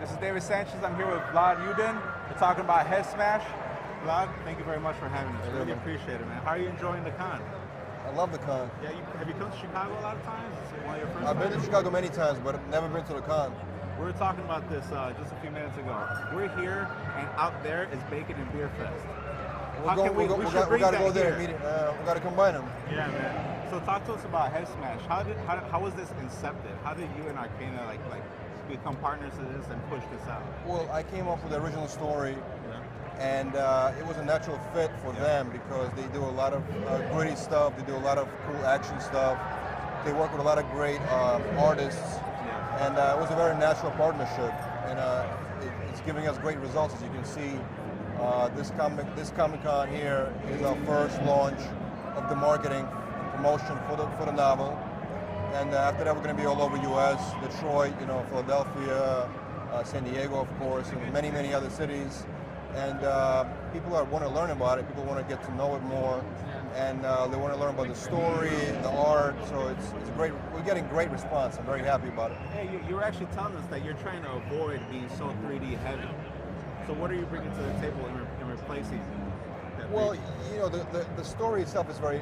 This is David Sanchez. I'm here with Vlad Yudin. We're talking about Head Smash. Vlad, thank you very much for having us. Really appreciate it, man. How are you enjoying the con? I love the con. Yeah, have you come to Chicago a lot of times? Is it one of your first I've been times? to Chicago many times, but I've never been to the con. We were talking about this just a few minutes ago. We're here, and out there is Bacon and Beer Fest. We got to go there and meet it. We got to combine them. Yeah, man. So talk to us about Head Smash. How was this incepted? How did you and Arcana like become partners to this and push this out? Well, I came up with the original story, and it was a natural fit for them because they do a lot of gritty stuff. They do a lot of cool action stuff. They work with a lot of great artists, and it was a very natural partnership. And it's giving us great results, as you can see. This Comic-Con here is our first launch of the marketing and promotion for the novel. And after that, we're going to be all over U.S., Detroit, Philadelphia, San Diego, of course, and many, many other cities. And people want to learn about it. People want to get to know it more, and they want to learn about the story, the art. So it's great. We're getting great response. I'm very happy about it. Hey, you were actually telling us that you're trying to avoid being so 3D heavy. So what are you bringing to the table in replacing? Well, the story itself is very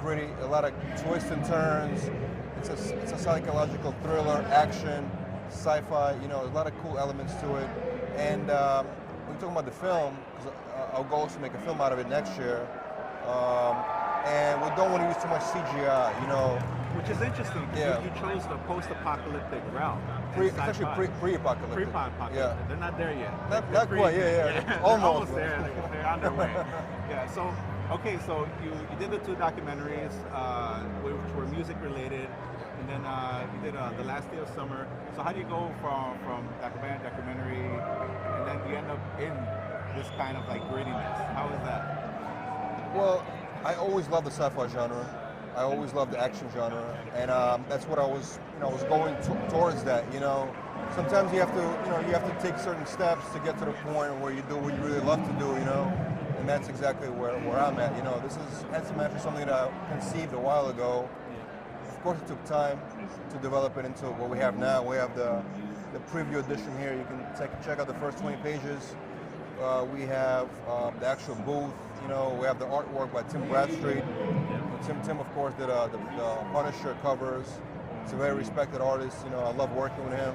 gritty. A lot of twists and turns. It's a psychological thriller, action, sci-fi. A lot of cool elements to it. And we're talking about the film, because our goal is to make a film out of it next year. And we don't want to use too much CGI, Which is interesting, because you chose the post-apocalyptic route. It's actually pre-apocalyptic. Pre-apocalyptic. Yeah. They're not there yet. Not quite, yeah. Almost there. They're on their way. Yeah, so, okay, so you did the two documentaries, which were music-related, and then you did The Last Day of Summer. So how do you go from documentary, and then you end up in this kind of like grittiness? How is that? Well, I always loved the sci-fi genre. I always loved the action genre, and that's what I was going towards that. Sometimes you have to take certain steps to get to the point where you do what you really love to do. And that's exactly where I'm at. This is Head Smash is something that I conceived a while ago. Of course, it took time to develop it into what we have now. We have the preview edition here. You can check out the first 20 pages. We have the actual booth. We have the artwork by Tim Bradstreet. Tim, of course, did the Punisher covers. He's a very respected artist. I love working with him,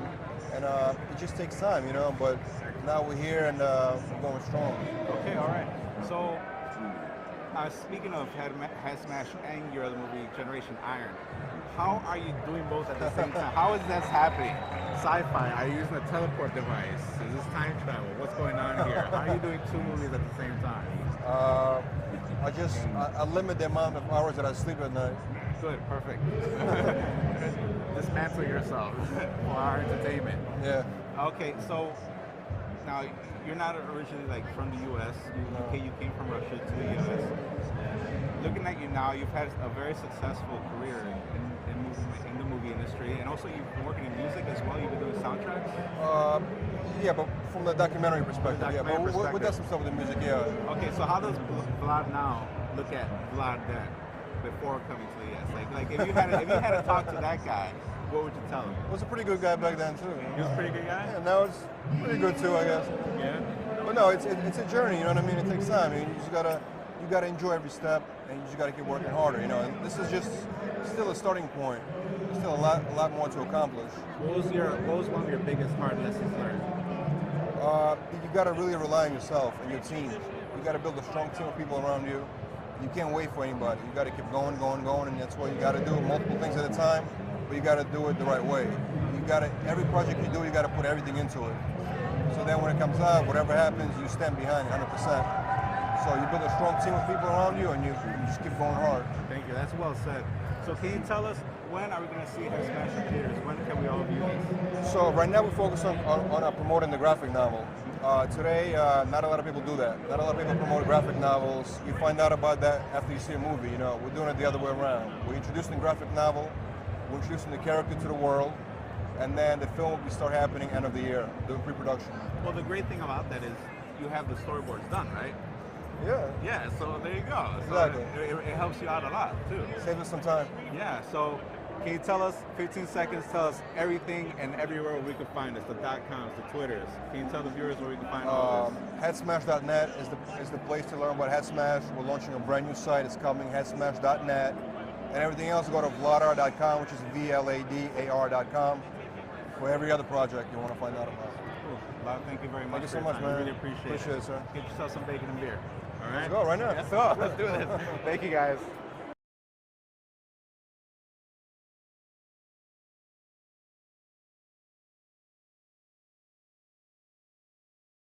and it just takes time, But now we're here and we're going strong. Okay, all right. So, speaking of Head Smash and your other movie, Generation Iron, how are you doing both at the same time? How is this happening? Sci-fi? Are you using a teleport device? Is this time travel? What's going on here? How are you doing two movies at the same time? I limit the amount of hours that I sleep at night. Good, perfect. Dismantle yourself for our entertainment. Yeah. Okay, so now you're not originally from the U.S. You came from Russia to the U.S. Looking at you now, you've had a very successful career in the movie industry, and also you've been working in music as well. You've been doing soundtracks. Yeah, but from the documentary perspective. We got some stuff with the music. Yeah. Okay, so how does Vlad now look at Vlad then, before coming to the U.S.? Like if you had to talk to that guy, what would you tell him? He was a pretty good guy back then too. He was a pretty good guy? Yeah, now it's pretty good too, I guess. Yeah. But no, it's a journey, you know what I mean? It takes time. You gotta enjoy every step, and you just gotta keep working harder, And this is just still a starting point. There's still a lot more to accomplish. What was one of your biggest hard lessons learned? You gotta really rely on yourself and your team. You gotta build a strong team of people around you. You can't wait for anybody. You gotta keep going, and that's what you gotta do. Multiple things at a time, but you gotta do it the right way. Every project you do, you gotta put everything into it. So then when it comes out, whatever happens, you stand behind 100%. So you build a strong team of people around you, and you just keep going hard. Thank you. That's well said. So can you tell us, when are we going to see Head Smash in theaters? When can we all view this? So right now we focus on promoting the graphic novel. Today, not a lot of people do that. Not a lot of people promote graphic novels. You find out about that after you see a movie. We're doing it the other way around. We're introducing the graphic novel, we're introducing the character to the world, and then the film will start happening end of the year, doing pre-production. Well, the great thing about that is you have the storyboards done, right? Yeah. Yeah, so there you go. Exactly. So it helps you out a lot, too. Saves us some time. Yeah, so can you tell us, 15 seconds, tell us everything and everywhere where we can find us, the .coms, the Twitters. Can you tell the viewers where we can find all this? Headsmash.net is the place to learn about Headsmash. We're launching a brand new site. It's coming, headsmash.net. And everything else, go to vladar.com, which is VLADAR.com, for every other project you want to find out about. Cool. Vlad, thank you very much. Thank you so much, man. I really appreciate it. Appreciate it, sir. Get yourself some bacon and beer. All right? Let's go right now. Let's go. Let's do this. Thank you, guys.